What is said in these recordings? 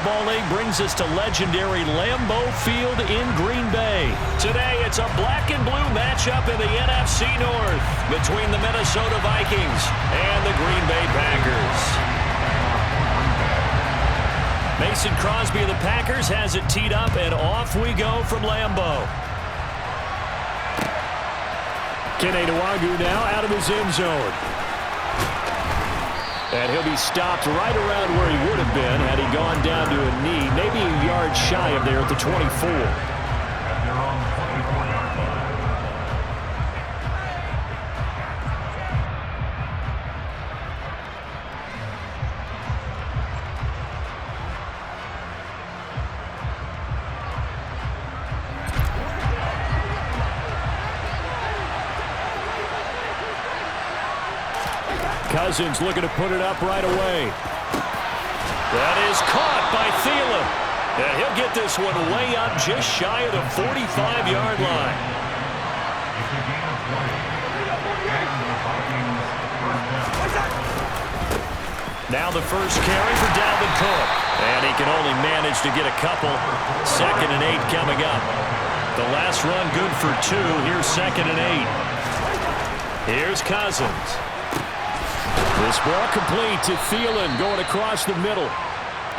Football League brings us to legendary Lambeau Field in Green Bay. Today, it's a black and blue matchup in the NFC North between the Minnesota Vikings and the Green Bay Packers. Mason Crosby of the Packers has it teed up, and off we go from Lambeau. Kene Nwangwu now out of his end zone. And he'll be stopped right around where he would have been had he gone down to a knee, maybe a yard shy of there at the 24. Cousins looking to put it up right away. That is caught by Thielen. And he'll get this one way up just shy of the 45-yard line. Now the first carry for Dalvin Cook. And he can only manage to get a couple. 2nd and 8 coming up. The last run good for 2. Here's 2nd and 8. Here's Cousins. This ball complete to Thielen going across the middle.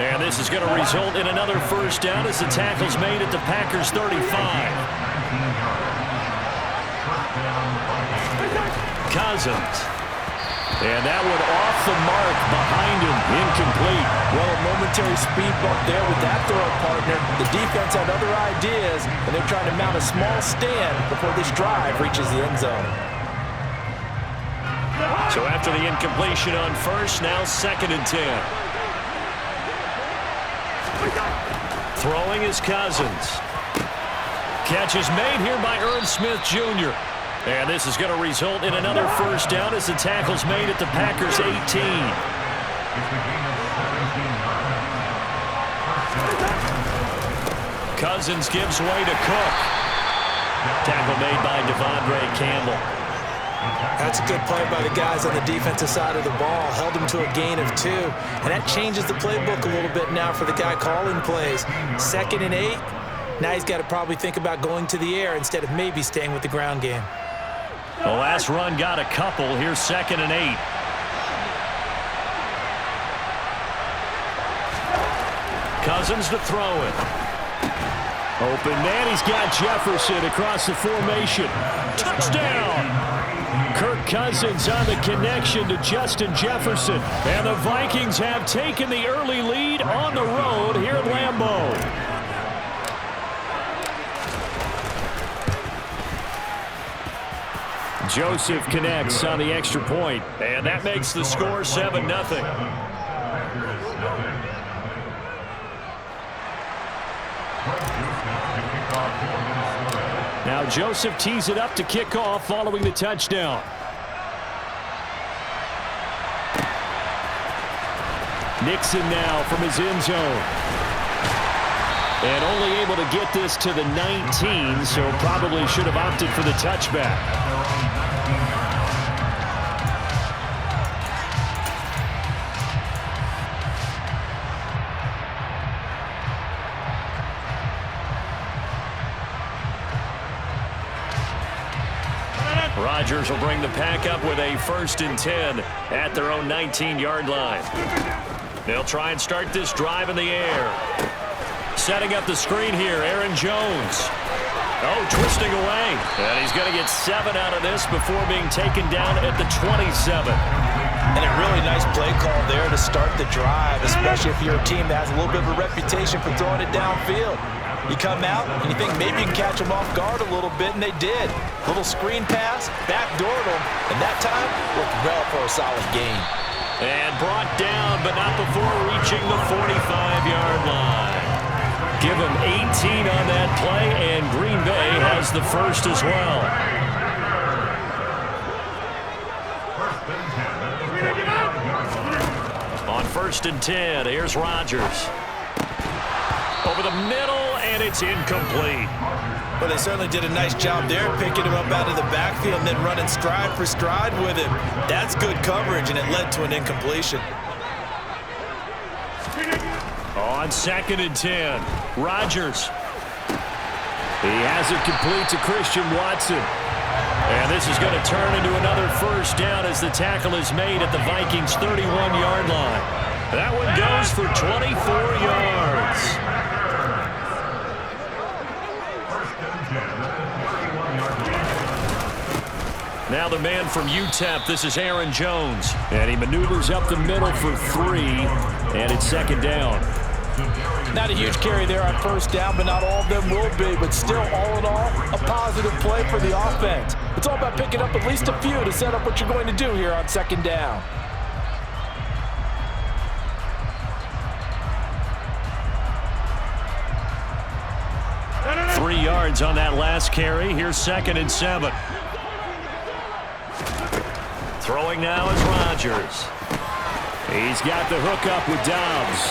And this is going to result in another first down as the tackle's made at the Packers' 35. Cousins. And that one off the mark behind him. Incomplete. Well, a momentary speed bump there with that throw partner. The defense had other ideas, and they're trying to mount a small stand before this drive reaches the end zone. So after the incompletion on first, now 2nd and 10. Throwing is Cousins. Catch is made here by Irv Smith Jr. And this is going to result in another first down as the tackle's made at the Packers' 18. Cousins gives way to Cook. Tackle made by Devondre Campbell. That's a good play by the guys on the defensive side of the ball. Held him to a gain of 2. And that changes the playbook a little bit now for the guy calling plays. 2nd and 8. Now he's got to probably think about going to the air instead of maybe staying with the ground game. The last run got a couple. Here's 2nd and 8. Cousins to throw it. Open man. He's got Jefferson across the formation. Touchdown! Kirk Cousins on the connection to Justin Jefferson. And the Vikings have taken the early lead on the road here at Lambeau. Joseph connects on the extra point. And that makes the score 7-0. Now Joseph tees it up to kick off following the touchdown. Nixon now from his end zone. And only able to get this to the 19, so probably should have opted for the touchback. Rodgers will bring the pack up with a 1st and 10 at their own 19-yard line. They'll try and start this drive in the air. Setting up the screen here, Aaron Jones. Oh, twisting away. And he's going to get 7 out of this before being taken down at the 27. And a really nice play call there to start the drive, especially if you're a team that has a little bit of a reputation for throwing it downfield. You come out and you think maybe you can catch them off guard a little bit, and they did. Little screen pass, backdoored them, and that time worked well for a solid gain. And brought down, but not before reaching the 45-yard line. Give him 18 on that play, and Green Bay has the first as well. On 1st and 10, here's Rodgers. Over the middle, and it's incomplete. Well, they certainly did a nice job there, picking him up out of the backfield and then running stride for stride with him. That's good coverage, and it led to an incompletion. On 2nd and 10, Rodgers. He has it complete to Christian Watson. And this is going to turn into another first down as the tackle is made at the Vikings' 31-yard line. That one goes for 24 yards. Now the man from UTEP, this is Aaron Jones. And he maneuvers up the middle for 3, and it's 2nd down. Not a huge carry there on first down, but not all of them will be. But still, all in all, a positive play for the offense. It's all about picking up at least a few to set up what you're going to do here on 2nd down. Three yards on that last carry. Here's 2nd and 7. Throwing now is Rodgers. He's got the hookup with Dobbs.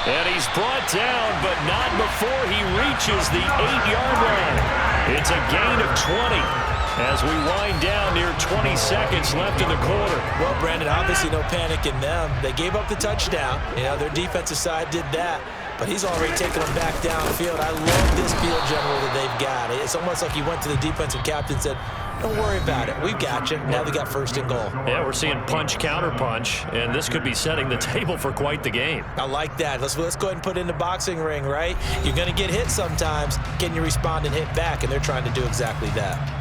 And he's brought down, but not before he reaches the 8-yard line. It's a gain of 20 as we wind down near 20 seconds left in the quarter. Well, Brandon, obviously no panic in them. They gave up the touchdown. You know, their defensive side did that. But he's already taken them back downfield. I love this field general that they've got. It's almost like he went to the defensive captain and said, don't worry about it. We've got you. Now they got 1st and goal. Yeah, we're seeing punch, counter punch, and this could be setting the table for quite the game. I like that. Let's go ahead and put it in the boxing ring, right? You're going to get hit sometimes. Can you respond and hit back? And they're trying to do exactly that.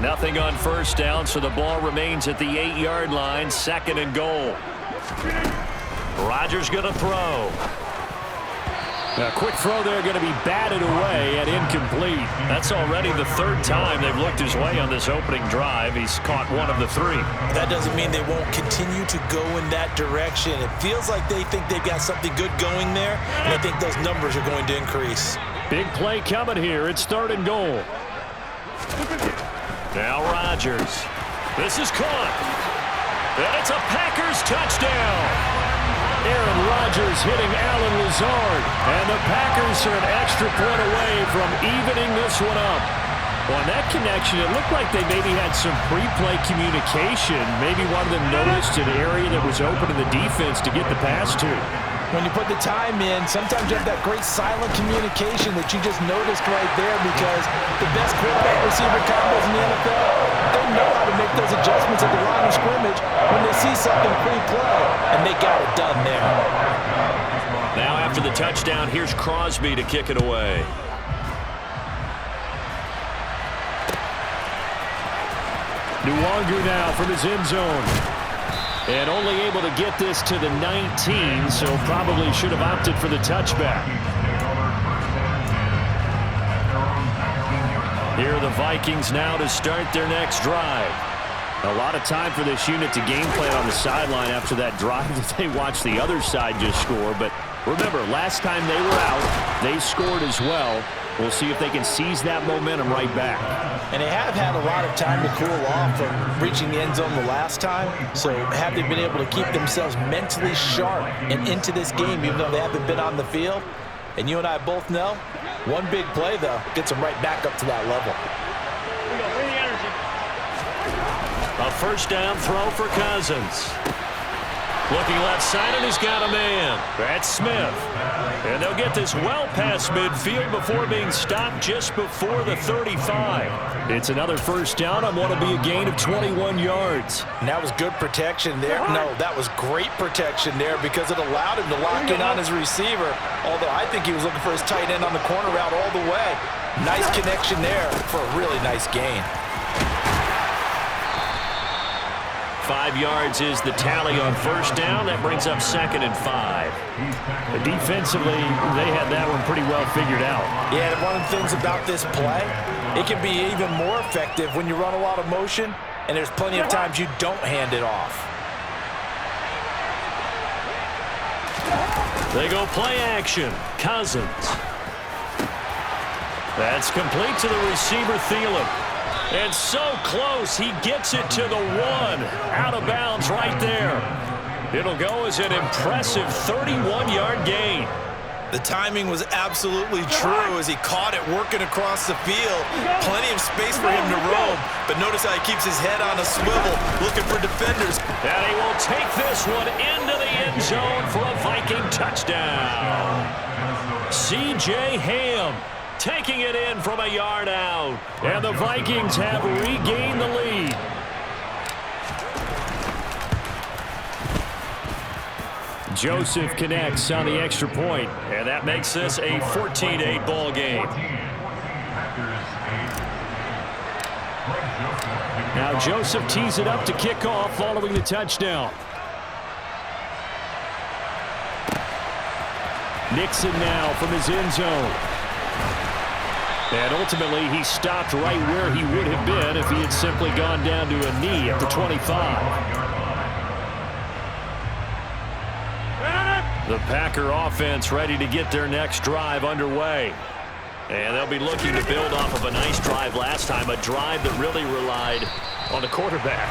Nothing on first down, so the ball remains at the 8-yard line, 2nd and goal. Rodgers going to throw. A quick throw there going to be batted away and incomplete. That's already the 3rd time they've looked his way on this opening drive. He's caught one of the 3. That doesn't mean they won't continue to go in that direction. It feels like they think they've got something good going there, and I think those numbers are going to increase. Big play coming here. It's 3rd and goal. Now Rodgers. This is caught. And it's a Packers touchdown. Aaron Rodgers hitting Allen Lazard. And the Packers are an extra point away from evening this one up. On that connection, it looked like they maybe had some pre-play communication. Maybe one of them noticed an area that was open in the defense to get the pass to. When you put the time in, sometimes you have that great silent communication that you just noticed right there, because the best quarterback receiver combos in the NFL, they know how to make those adjustments at the line of scrimmage when they see something pre-play, and they got it done there. Now after the touchdown, here's Crosby to kick it away. Nuwanger now from his end zone. And only able to get this to the 19, so probably should have opted for the touchback. Here are the Vikings now to start their next drive. A lot of time for this unit to game plan on the sideline after that drive that they watched the other side just score. But remember, last time they were out, they scored as well. We'll see if they can seize that momentum right back. And they have had a lot of time to cool off from reaching the end zone the last time. So have they been able to keep themselves mentally sharp and into this game, even though they haven't been on the field? And you and I both know, one big play, though, gets them right back up to that level. A first down throw for Cousins. Looking left side, and he's got a man. That's Smith. And they'll get this well past midfield before being stopped just before the 35. It's another first down on what will be a gain of 21 yards. And that was good protection there. No, that was great protection there because it allowed him to lock in on his receiver. Although I think he was looking for his tight end on the corner route all the way. Nice connection there for a really nice gain. 5 yards is the tally on first down. That brings up 2nd and 5. But defensively, they had that one pretty well figured out. Yeah, and one of the things about this play, it can be even more effective when you run a lot of motion, and there's plenty of times you don't hand it off. They go play action. Cousins. That's complete to the receiver, Thielen. And so close, he gets it to the 1. Out of bounds right there. It'll go as an impressive 31-yard gain. The timing was absolutely true as he caught it working across the field. Plenty of space for him to roam, but notice how he keeps his head on a swivel looking for defenders. And he will take this one into the end zone for a Viking touchdown. C.J. Ham taking it in from a yard out. And the Vikings have regained the lead. Joseph connects on the extra point, and that makes this a 14-8 ball game. Now Joseph tees it up to kick off following the touchdown. Nixon now from his end zone. And ultimately, he stopped right where he would have been if he had simply gone down to a knee at the 25. The Packer offense ready to get their next drive underway. And they'll be looking to build off of a nice drive last time, a drive that really relied on the quarterback.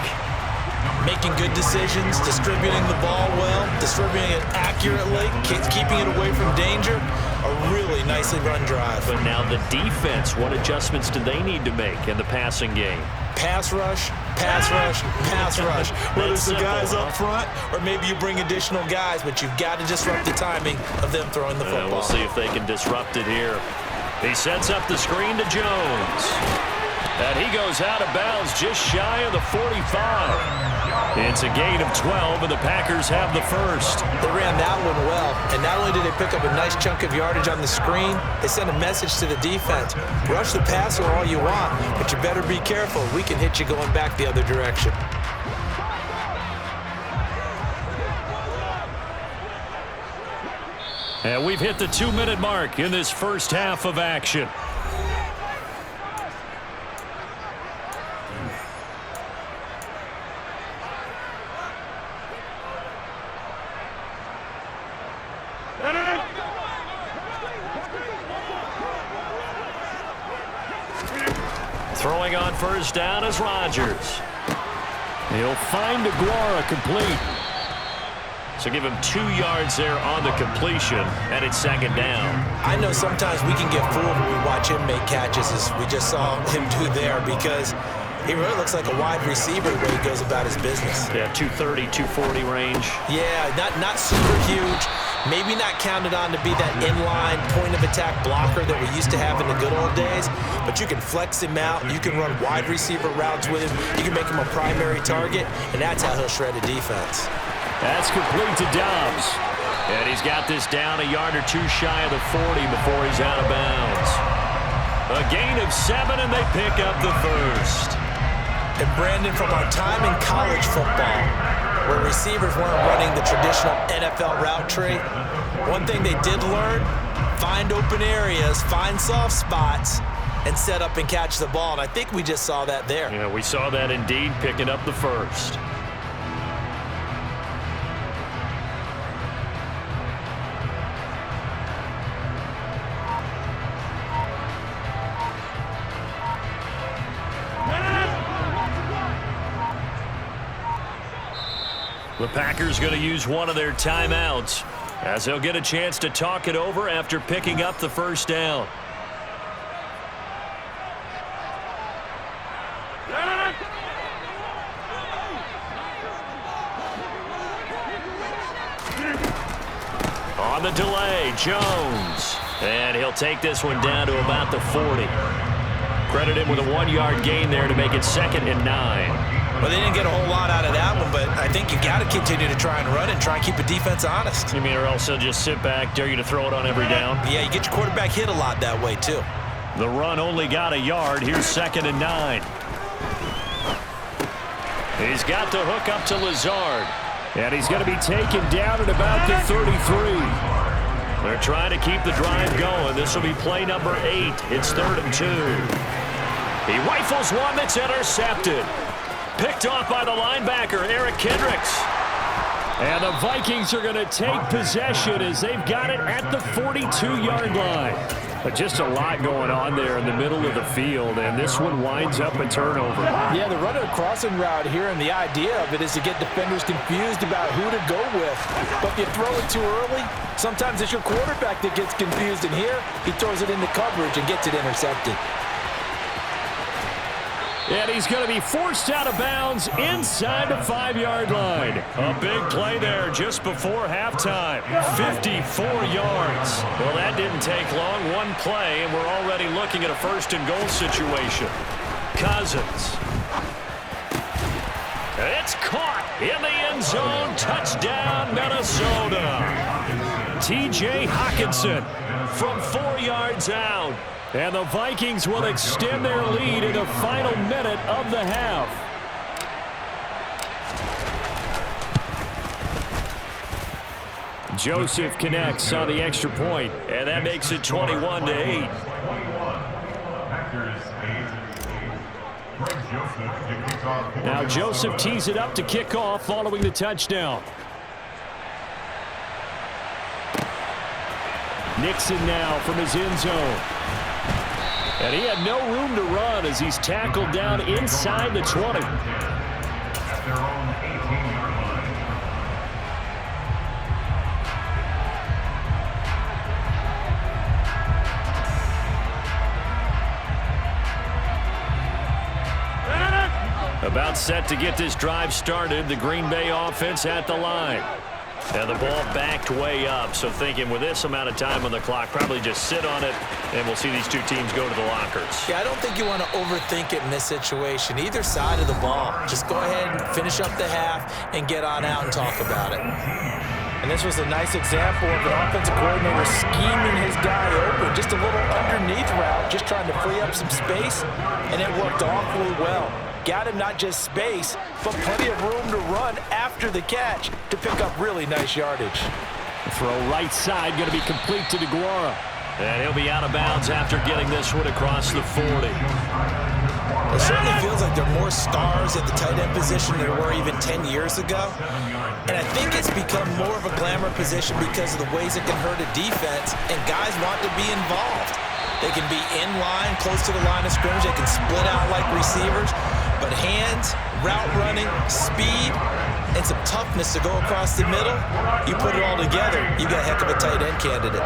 Making good decisions, distributing the ball well, distributing it accurately, keeping it away from danger. A really nicely run drive. But now the defense, what adjustments do they need to make in the passing game? Pass rush, pass rush, pass rush. Whether it's the guys up front or maybe you bring additional guys, but you've got to disrupt the timing of them throwing the football. We'll see if they can disrupt it here. He sets up the screen to Jones. And he goes out of bounds just shy of the 45. It's a gain of 12, and the Packers have the first. They ran that one well, and not only did they pick up a nice chunk of yardage on the screen, they sent a message to the defense. Rush the passer all you want, but you better be careful. We can hit you going back the other direction. And we've hit the 2-minute mark in this first half of action. Throwing on first down is Rodgers. He'll find Aguara complete. So give him 2 yards there on the completion, and it's second down. I know sometimes we can get fooled when we watch him make catches, as we just saw him do there, because he really looks like a wide receiver the way he goes about his business. Yeah, 230, 240 range. Yeah, not super huge. Maybe not counted on to be that inline point-of-attack blocker that we used to have in the good old days, but you can flex him out. You can run wide receiver routes with him. You can make him a primary target, and that's how he'll shred a defense. That's complete to Dobbs. And he's got this down a yard or 2 shy of the 40 before he's out of bounds. A gain of 7, and they pick up the first. And Brandon, from our time in college football, where receivers weren't running the traditional NFL route tree, one thing they did learn, find open areas, find soft spots, and set up and catch the ball. And I think we just saw that there. Yeah, we saw that indeed, picking up the first. The Packers going to use one of their timeouts as they'll get a chance to talk it over after picking up the first down. On the delay, Jones. And he'll take this one down to about the 40. Credit him with a 1-yard gain there to make it 2nd and 9. Well, they didn't get a whole lot out of that one, but I think you got to continue to try and run and try and keep the defense honest. You mean or else they'll just sit back, dare you to throw it on every down? Yeah, you get your quarterback hit a lot that way, too. The run only got a yard. Here's 2nd and 9. He's got the hook up to Lazard. And he's going to be taken down at about the 33. They're trying to keep the drive going. This will be play number 8. It's 3rd and 2. He rifles one that's intercepted. Picked off by the linebacker, Eric Kendricks. And the Vikings are going to take possession as they've got it at the 42-yard line. Just a lot going on there in the middle of the field, and this one winds up a turnover. Yeah, they're running a crossing route here, and the idea of it is to get defenders confused about who to go with. But if you throw it too early, sometimes it's your quarterback that gets confused, and here he throws it into coverage and gets it intercepted. And he's going to be forced out of bounds inside the 5-yard line. A big play there just before halftime. 54 yards. Well, that didn't take long. One play, and we're already looking at a first-and-goal situation. Cousins. It's caught in the end zone. Touchdown, Minnesota. T.J. Hockenson from 4 yards out. And the Vikings will extend their lead in the final minute of the half. Joseph connects on the extra point, and that makes it 21-8. Now Joseph tees it up to kick off following the touchdown. Nixon now from his end zone. And he had no room to run as he's tackled down inside the 20. About set to get this drive started, the Green Bay offense at the line. And the ball backed way up, so thinking with this amount of time on the clock, probably just sit on it, and we'll see these two teams go to the lockers. Yeah, I don't think you want to overthink it in this situation. Either side of the ball. Just go ahead and finish up the half and get on out and talk about it. And this was a nice example of an offensive coordinator scheming his guy open. Just a little underneath route, just trying to free up some space, and it worked awfully well. Got him not just space, but plenty of room to run after the catch to pick up really nice yardage. Throw right side, going to be complete to DeGuara. And he'll be out of bounds after getting this one across the 40. It certainly feels like there are more stars at the tight end position than there were even 10 years ago. And I think it's become more of a glamour position because of the ways it can hurt a defense, and guys want to be involved. They can be in line, close to the line of scrimmage. They can split out like receivers. But hands, route running, speed, and some toughness to go across the middle, you put it all together, you got a heck of a tight end candidate.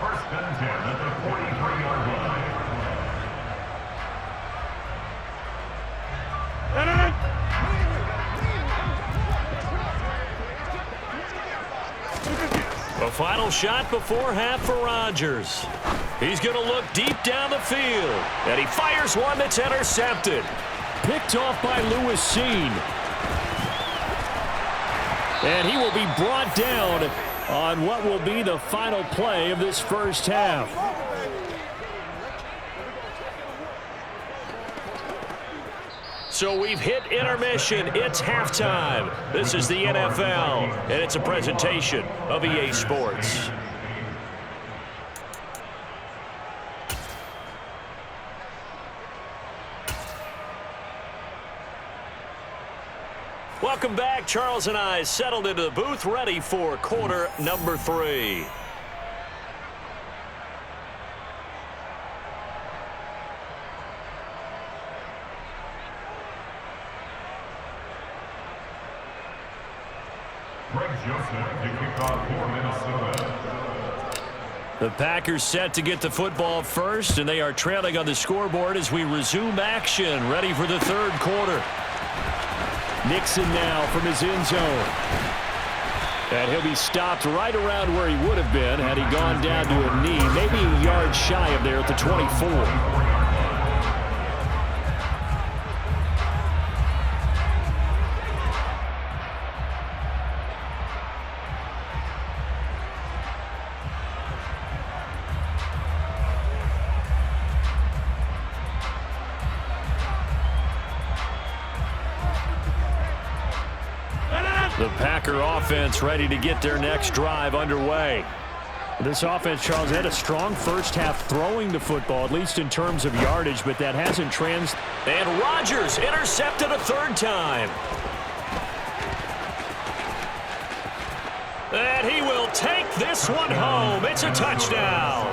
First and 10 at the 43-yard line. A final shot before half for Rodgers. He's going to look deep down the field. And he fires one that's intercepted. Picked off by Lewis Seen. And he will be brought down on what will be the final play of this first half. So we've hit intermission. It's halftime. This is the NFL, and it's a presentation of EA Sports. Welcome back. Charles and I settled into the booth, ready for quarter number 3. Greg Joseph to kick off for Minnesota. The Packers set to get the football first, and they are trailing on the scoreboard as we resume action, ready for the third quarter. Nixon now from his end zone. And he'll be stopped right around where he would have been had he gone down to a knee, maybe a yard shy of there at the 24. The Packer offense ready to get their next drive underway. This offense, Charles, had a strong first half throwing the football, at least in terms of yardage, but that hasn't And Rodgers intercepted a third time. And he will take this one home. It's a touchdown.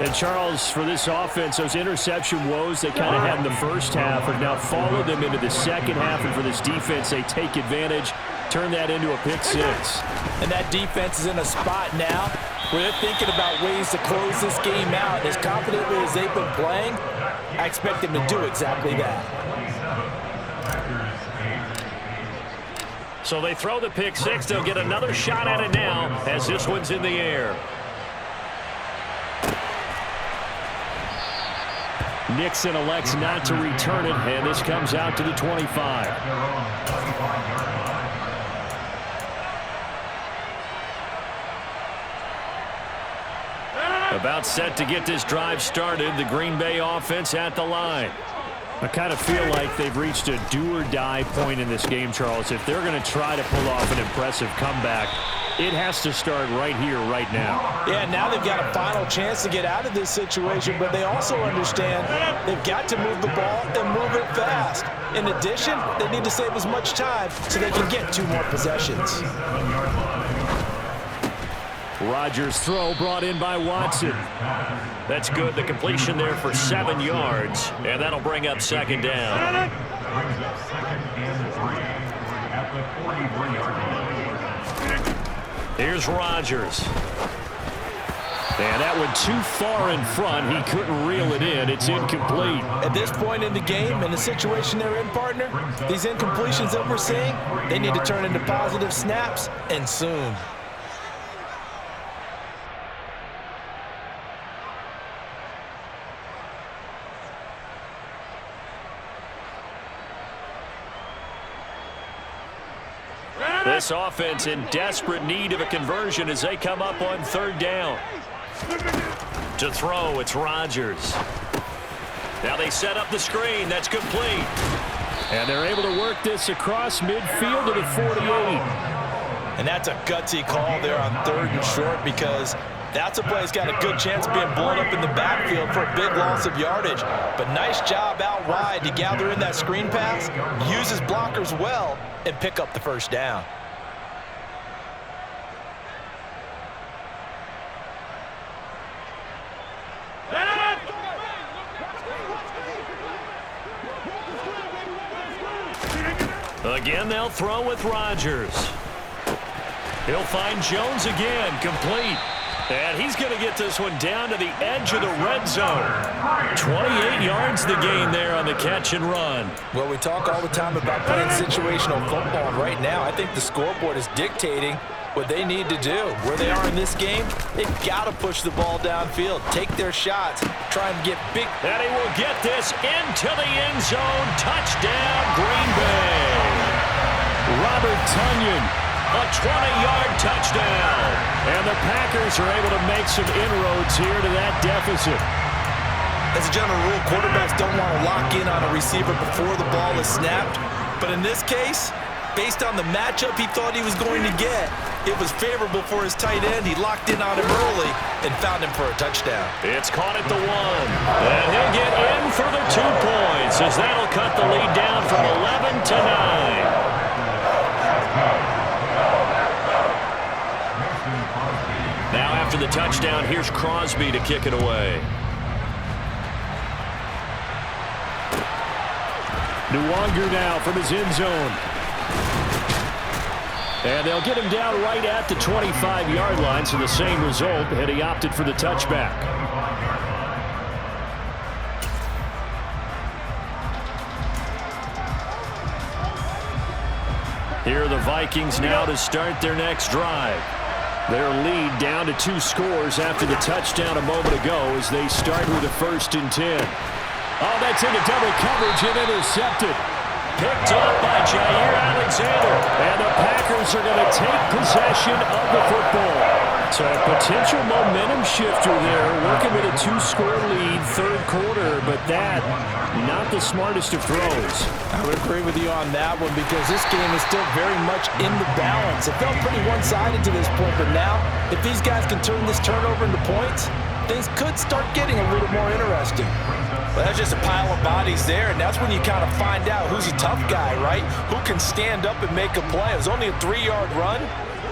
And Charles, for this offense, those interception woes they kind of had in the first half have now followed them into the second half. And for this defense, they take advantage, turn that into a pick six. And that defense is in a spot now where they're thinking about ways to close this game out. As confidently as they've been playing, I expect them to do exactly that. So they throw the pick six. They'll get another shot at it now as this one's in the air. Nixon elects not to return it, and this comes out to the 25. About set to get this drive started. The Green Bay offense at the line. I kind of feel like they've reached a do-or-die point in this game, Charles. If they're going to try to pull off an impressive comeback, it has to start right here, right now. Yeah, now they've got a final chance to get out of this situation, but they also understand they've got to move the ball and move it fast. In addition, they need to save as much time so they can get 2 more possessions. Rodgers' throw brought in by Watson. That's good. The completion there for 7 yards, and that'll bring up second down. Here's Rodgers. And that went too far in front. He couldn't reel it in. It's incomplete. At this point in the game, in the situation they're in, partner, these incompletions that we're seeing, they need to turn into positive snaps, and soon. This offense in desperate need of a conversion as they come up on third down. To throw, it's Rodgers. Now they set up the screen. That's complete. And they're able to work this across midfield to the 48. And that's a gutsy call there on 3rd and short, because that's a play that's got a good chance of being blown up in the backfield for a big loss of yardage. But nice job out wide to gather in that screen pass, use his blockers well, and pick up the first down. Again, they'll throw with Rodgers. He'll find Jones again, complete. And he's going to get this one down to the edge of the red zone. 28 yards the gain there on the catch and run. Well, we talk all the time about playing situational football, and right now I think the scoreboard is dictating what they need to do. Where they are in this game, they've got to push the ball downfield, take their shots, try and get big. And he will get this into the end zone. Touchdown, Green Bay. Robert Tonyan, a 20-yard touchdown. And the Packers are able to make some inroads here to that deficit. As a general rule, quarterbacks don't want to lock in on a receiver before the ball is snapped. But in this case, based on the matchup he thought he was going to get, it was favorable for his tight end. He locked in on him early and found him for a touchdown. It's caught at the 1. And he'll get in for the 2 points as that'll cut the lead down from 11 to 9. Now after the touchdown, here's Crosby to kick it away. Nwanger now from his end zone. And they'll get him down right at the 25-yard line, so the same result, and he opted for the touchback. Here are the Vikings now to start their next drive. Their lead down to 2 scores after the touchdown a moment ago as they start with a 1st and 10. Oh, that's into double coverage and intercepted. Picked up by Jair Alexander. And the Packers are going to take possession of the football. So a potential momentum shifter there, working with a 2-score lead, 3rd quarter, but that, not the smartest of throws. I would agree with you on that one, because this game is still very much in the balance. It felt pretty one-sided to this point, but now, if these guys can turn this turnover into points, things could start getting a little more interesting. Well, that's just a pile of bodies there, and that's when you kind of find out who's a tough guy, right? Who can stand up and make a play. It was only a 3-yard run,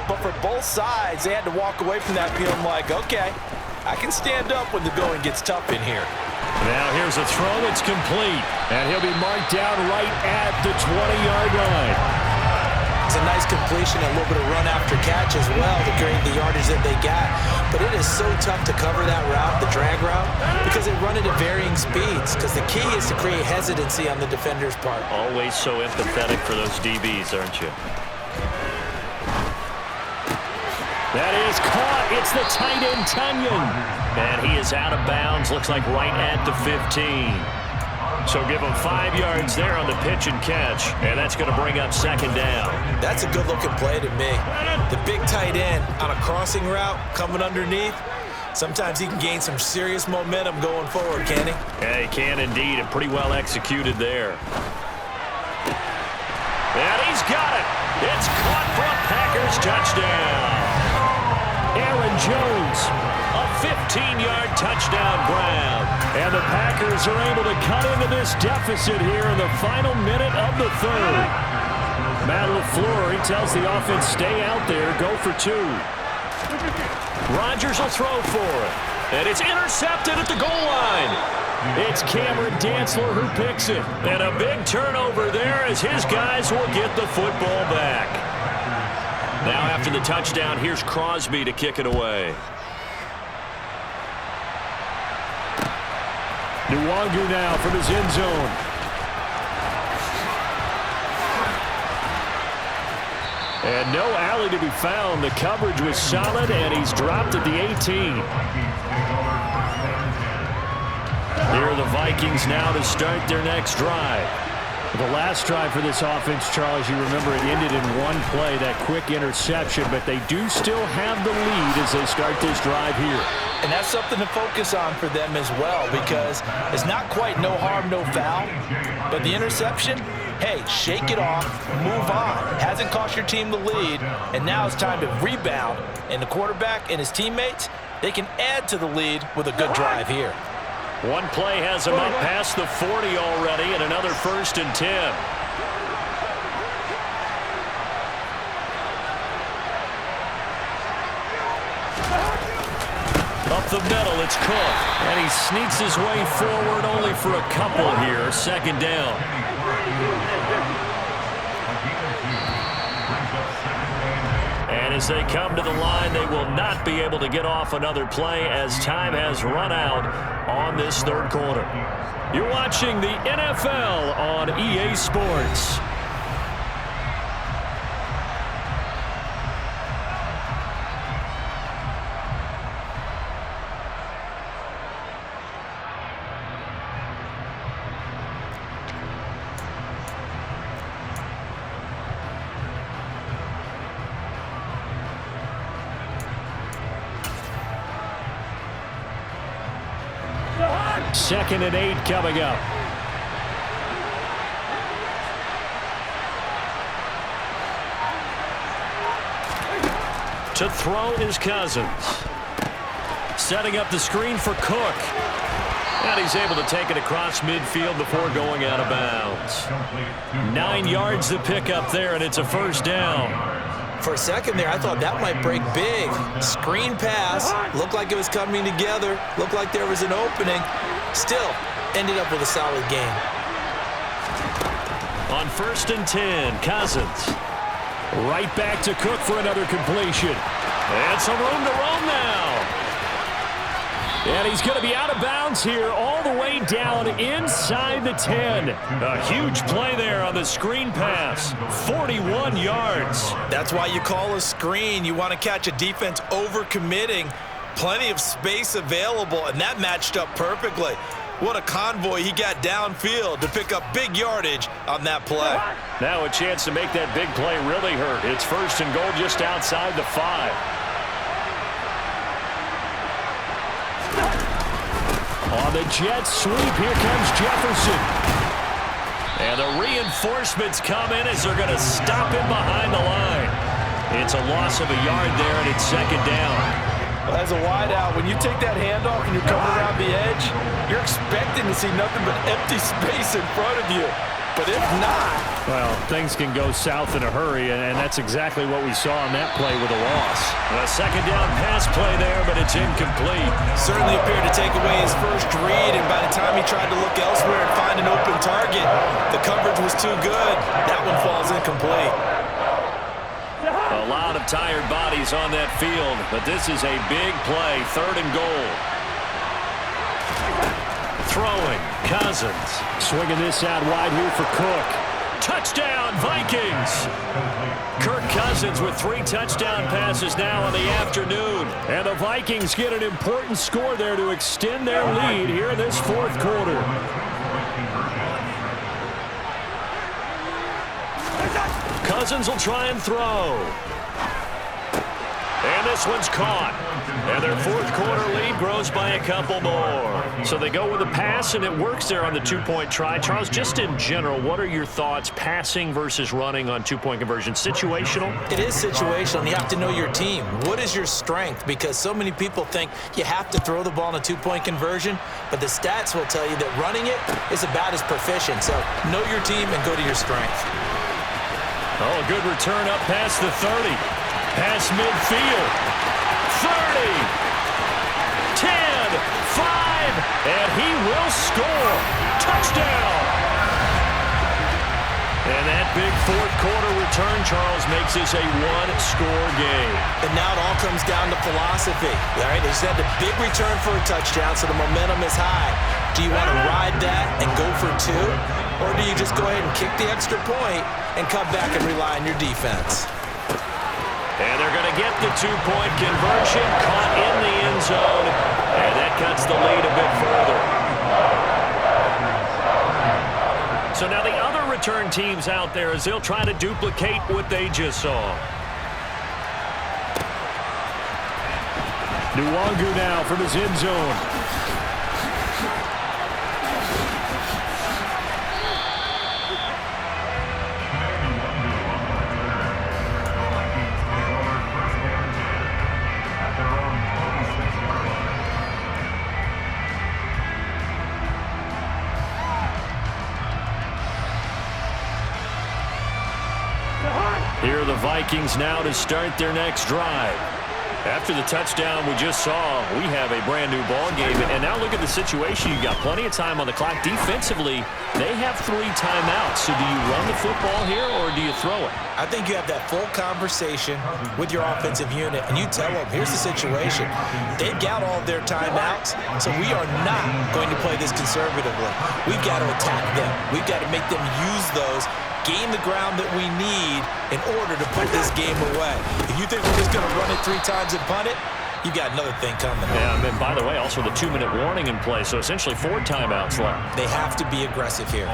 but for both sides, they had to walk away from that feeling like, okay, I can stand up when the going gets tough in here. Now here's a throw. It's complete. And he'll be marked down right at the 20-yard line. It's a nice completion and a little bit of run after catch as well to create the yardage that they got. But it is so tough to cover that route, the drag route, because they run it at varying speeds. Because the key is to create hesitancy on the defender's part. Always so empathetic for those DBs, aren't you? That is caught. It's the tight end, Tunyon. And he is out of bounds. Looks like right at the 15. So give him 5 yards there on the pitch and catch. And that's going to bring up second down. That's a good-looking play to me. The big tight end on a crossing route coming underneath. Sometimes he can gain some serious momentum going forward, can he? Yeah, he can indeed, and pretty well executed there. And he's got it. It's caught for a Packers touchdown. Aaron Jones, a 15-yard touchdown grab. And the Packers are able to cut into this deficit here in the final minute of the third. Matt LaFleur, he tells the offense, stay out there, go for 2. Rodgers will throw for it. And it's intercepted at the goal line. It's Cameron Dantzler who picks it. And a big turnover there as his guys will get the football back. Now after the touchdown, here's Crosby to kick it away. Nwangu now from his end zone. And no alley to be found. The coverage was solid, and he's dropped at the 18. Here are the Vikings now to start their next drive. The last drive for this offense, Charles, you remember it ended in one play, that quick interception, but they do still have the lead as they start this drive here. And that's something to focus on for them as well, because it's not quite no harm, no foul, but the interception, hey, shake it off, move on. Hasn't cost your team the lead, and now it's time to rebound. And the quarterback and his teammates, they can add to the lead with a good drive here. One play has him up past the 40 already, and another 1st and 10. Up the middle, it's Cook. And he sneaks his way forward only for a couple here. Second down. And as they come to the line, they will not be able to get off another play as time has run out on this third quarter. You're watching the NFL on EA Sports. Second and 8 coming up. To throw is Cousins. Setting up the screen for Cook. And he's able to take it across midfield before going out of bounds. 9 yards to pick up there, and it's a first down. For a second there, I thought that might break big. Screen pass. Looked like it was coming together. Looked like there was an opening. Still, ended up with a solid game. On 1st and 10, Cousins. Right back to Cook for another completion. And some room to roam now. And he's going to be out of bounds here all the way down inside the 10. A huge play there on the screen pass. 41 yards. That's why you call a screen. You want to catch a defense over-committing. Plenty of space available, and that matched up perfectly. What a convoy he got downfield to pick up big yardage on that play. Now a chance to make that big play really hurt. It's 1st and goal just outside the 5. On the jet sweep, here comes Jefferson. And the reinforcements come in as they're going to stop him behind the line. It's a loss of a yard there, and it's second down. Well, as a wideout, when you take that handoff and you're coming around the edge, you're expecting to see nothing but empty space in front of you. But if not, well, things can go south in a hurry, and that's exactly what we saw on that play with a loss. A second down pass play there, but it's incomplete. Certainly appeared to take away his first read, and by the time he tried to look elsewhere and find an open target, the coverage was too good. That one falls incomplete. A lot of tired bodies on that field, but this is a big play, 3rd and goal. Throwing, Cousins. Swinging this out wide here for Cook. Touchdown, Vikings! Kirk Cousins with 3 touchdown passes now in the afternoon. And the Vikings get an important score there to extend their lead here in this 4th quarter. Cousins will try and throw. And this one's caught. And their 4th quarter lead grows by a couple more. So they go with a pass, and it works there on the 2-point try. Charles, just in general, what are your thoughts passing versus running on 2-point conversion? Situational? It is situational. You have to know your team. What is your strength? Because so many people think you have to throw the ball in a 2-point conversion, but the stats will tell you that running it is about as proficient. So know your team and go to your strength. Oh, a good return up past the 30. Past midfield. 30. 10. 5. And he will score. Touchdown. And that big 4th quarter return, Charles, makes this a 1-score game. And now it all comes down to philosophy. All right, he's had a big return for a touchdown, so the momentum is high. Do you want to ride that and go for 2? Or do you just go ahead and kick the extra point and come back and rely on your defense? And they're going to get the 2-point conversion, caught in the end zone, and that cuts the lead a bit further. So now the other return teams out there as they'll try to duplicate what they just saw. Nwangu now from his end zone. Here are the Vikings now to start their next drive. After the touchdown we just saw, we have a brand-new ball game. And now look at the situation. You've got plenty of time on the clock. Defensively, they have 3 timeouts. So do you run the football here or do you throw it? I think you have that full conversation with your offensive unit, and you tell them, here's the situation. They've got all of their timeouts, so we are not going to play this conservatively. We've got to attack them. We've got to make them use those, gain the ground that we need in order to put this game away. If you think we're just going to run it 3 times and punt it, you got another thing coming. Yeah, and then, by the way, also the 2-minute warning in play, so essentially 4 timeouts left. They have to be aggressive here.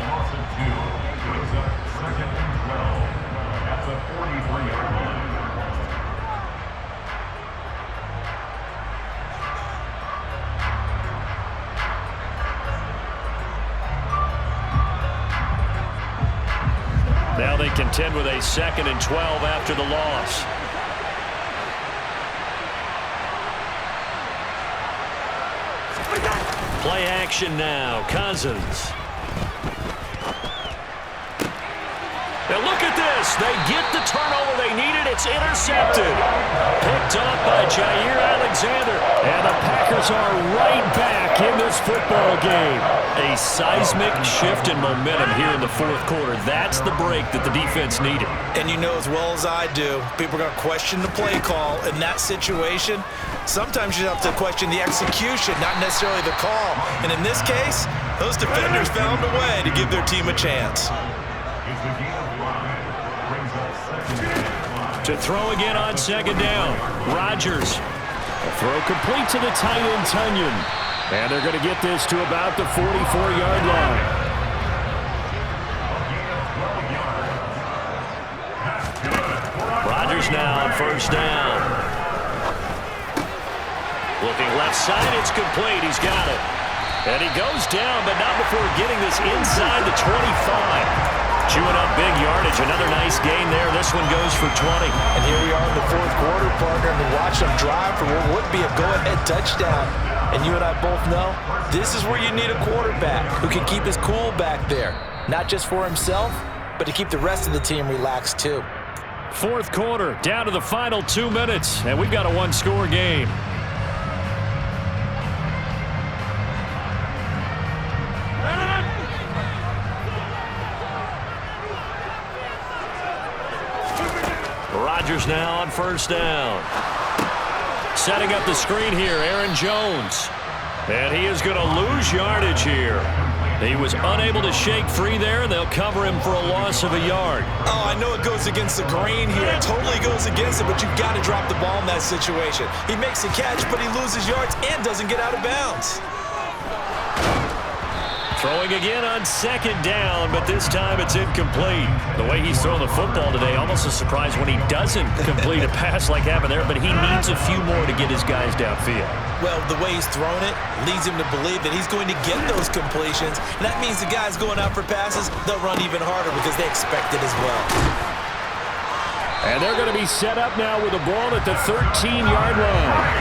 Now they contend with a 2nd and 12 after the loss. Play action now. Cousins. Now look at this. They get the turnover they needed. It's intercepted. Picked off by Jair Alexander. And the Packers are right back in this football game. A seismic shift in momentum here in the 4th quarter. That's the break that the defense needed. And you know as well as I do, people are going to question the play call in that situation. Sometimes you have to question the execution, not necessarily the call. And in this case, those defenders found a way to give their team a chance. To throw again on 2nd down. Rodgers. A throw complete to the tight end, Tunyon. And they're going to get this to about the 44-yard line. Rodgers now on 1st down. Looking left side, it's complete. He's got it. And he goes down, but not before getting this inside the 25. Chewing up big yardage. Another nice gain there. This one goes for 20. And here we are in the 4th quarter, partner, and watch them drive for what would be a go-ahead touchdown. And you and I both know this is where you need a quarterback who can keep his cool back there. not just for himself, but to keep the rest of the team relaxed too. Fourth quarter, down to the final 2 minutes, and we've got a one-score game. Rodgers now on first down. Setting up the screen here, Aaron Jones. And he is going to lose yardage here. He was unable to shake free there, and they'll cover him for a loss of a yard. Oh, I know it goes against the grain here. It totally goes against it, but you've got to drop the ball in that situation. He makes a catch, but he loses yards and doesn't get out of bounds. Throwing again on second down, but this time it's incomplete. The way he's throwing the football today, almost a surprise when he doesn't complete a pass like happened there, but he needs a few more to get his guys downfield. Well, the way he's thrown it leads him to believe that he's going to get those completions. And that means the guys going out for passes, they'll run even harder because they expect it as well. And they're going to be set up now with the ball at the 13-yard line.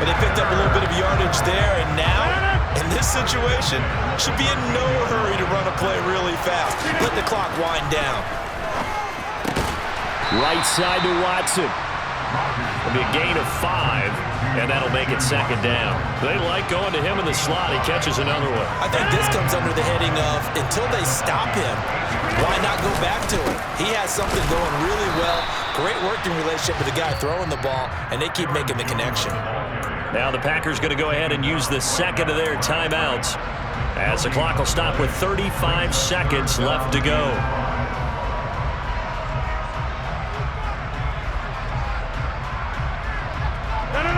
But they picked up a little bit of yardage there, and now, in this situation, should be in no hurry to run a play really fast. Let the clock wind down. Right side to Watson. It'll be a gain of 5, and that'll make it second down. They like going to him in the slot. He catches another one. I think this comes under the heading of, until they stop him, why not go back to him? He has something going really well. Great working relationship with the guy throwing the ball, and they keep making the connection. Now the Packers going to go ahead and use the second of their timeouts as the clock will stop with 35 seconds left to go.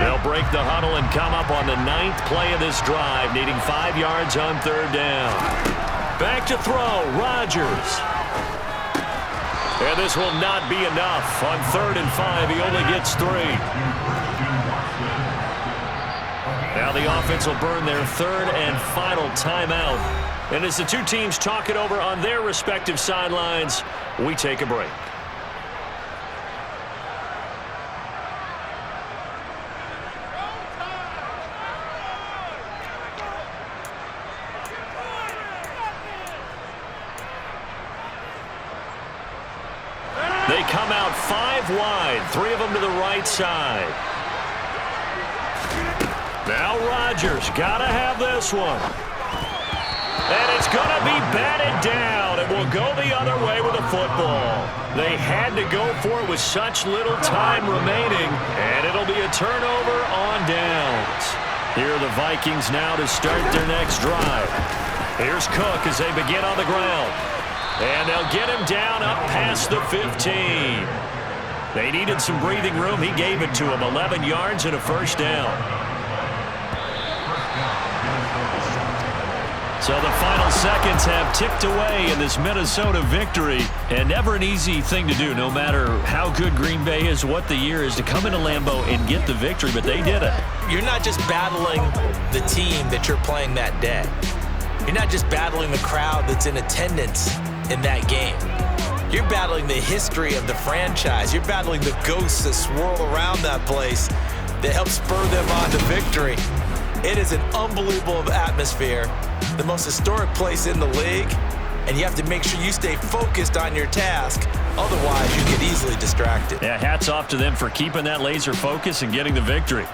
They'll break the huddle and come up on the 9th play of this drive, needing 5 yards on third down. Back to throw, Rodgers. And this will not be enough. On 3rd and 5, he only gets 3. Now the offense will burn their 3rd and final timeout. And as the two teams talk it over on their respective sidelines, we take a break. They come out 5 wide, 3 of them to the right side. Now Rodgers, gotta have this one. And it's gonna be batted down. It will go the other way with the football. They had to go for it with such little time remaining, and it'll be a turnover on downs. Here are the Vikings now to start their next drive. Here's Cook as they begin on the ground. And they'll get him down up past the 15. They needed some breathing room. He gave it to them. 11 yards and a first down. So the final seconds have ticked away in this Minnesota victory. And never an easy thing to do, no matter how good Green Bay is, what the year is, to come into Lambeau and get the victory. But they did it. You're not just battling the team that you're playing that day. You're not just battling the crowd that's in attendance in that game. You're battling the history of the franchise. You're battling the ghosts that swirl around that place that help spur them on to victory. It is an unbelievable atmosphere, the most historic place in the league, and you have to make sure you stay focused on your task. Otherwise, you get easily distracted. Yeah, hats off to them for keeping that laser focus and getting the victory.